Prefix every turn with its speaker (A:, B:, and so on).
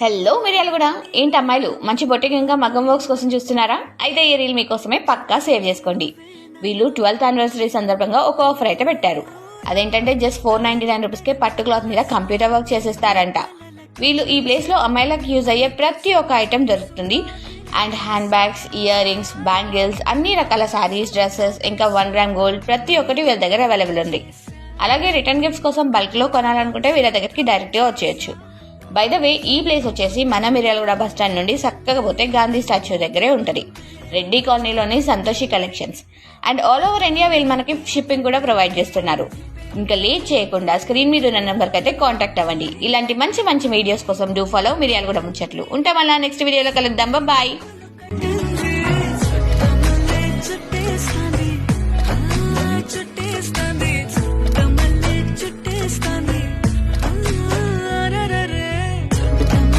A: Hello మిరియాలు కూడా ఏంటి అమ్మాయిలు మంచి బొటిక్ ఇంకా మగ్గం వర్క్స్ కోసం చూస్తున్నారా? అయితే ఈ రీల్ మీకోసమే పక్కా సేవ్ చేసుకోండి. వీళ్ళు 12th యానివర్సరీ సందర్భంగా ఒక ఆఫర్ అయితే పెట్టారు. అదేంటంటే జస్ట్ 499 రూపీస్కే పట్టు క్లాత్ మీద కంప్యూటర్ వర్క్ చేసేస్తారంట. వీళ్ళు ఈ ప్లేస్ లో అమ్మాయిలకు యూజ్ అయ్యే ప్రతి ఒక్క ఐటెం దొరుకుతుంది. And hand bags, ear rings, bangles, అన్ని రకాల శారీస్, డ్రెస్సెస్, ఇంకా 1 గ్రామ్ గోల్డ్ ప్రతి ఒక్కటి వీళ్ళ దగ్గర అవైలబుల్ ఉంది. అలాగే రిటర్న్ గిఫ్ట్స్ కోసం బల్క్ లో కొనాలనుకుంటే వీళ్ళ దగ్గరికి డైరెక్ట్ గా వచ్చేయచ్చు. బై ద వే, ఈ ప్లేస్ వచ్చేసి మన మిర్యాలగూడ బస్ స్టాండ్ నుండి చక్కగా పోతే గాంధీ స్టాచ్యూ దగ్గరే ఉంటది. రెడ్డి కాలనీలోని Santoshi collections. And all over India వీళ్ళు మనకి షిప్పింగ్ కూడా ప్రొవైడ్ చేస్తున్నారు. ఇంకా లేట్ చేయకుండా స్క్రీన్ మీద ఉన్న నెంబర్కి అయితే కాంటాక్ట్ అవ్వండి. ఇలాంటి మంచి మంచి వీడియోస్ కోసం డూ ఫాలో మిర్యాలగూడ ముచ్చట్లు. ఉంటాం అలా నెక్స్ట్ వీడియోలో కలుద్దాం. బాయ్.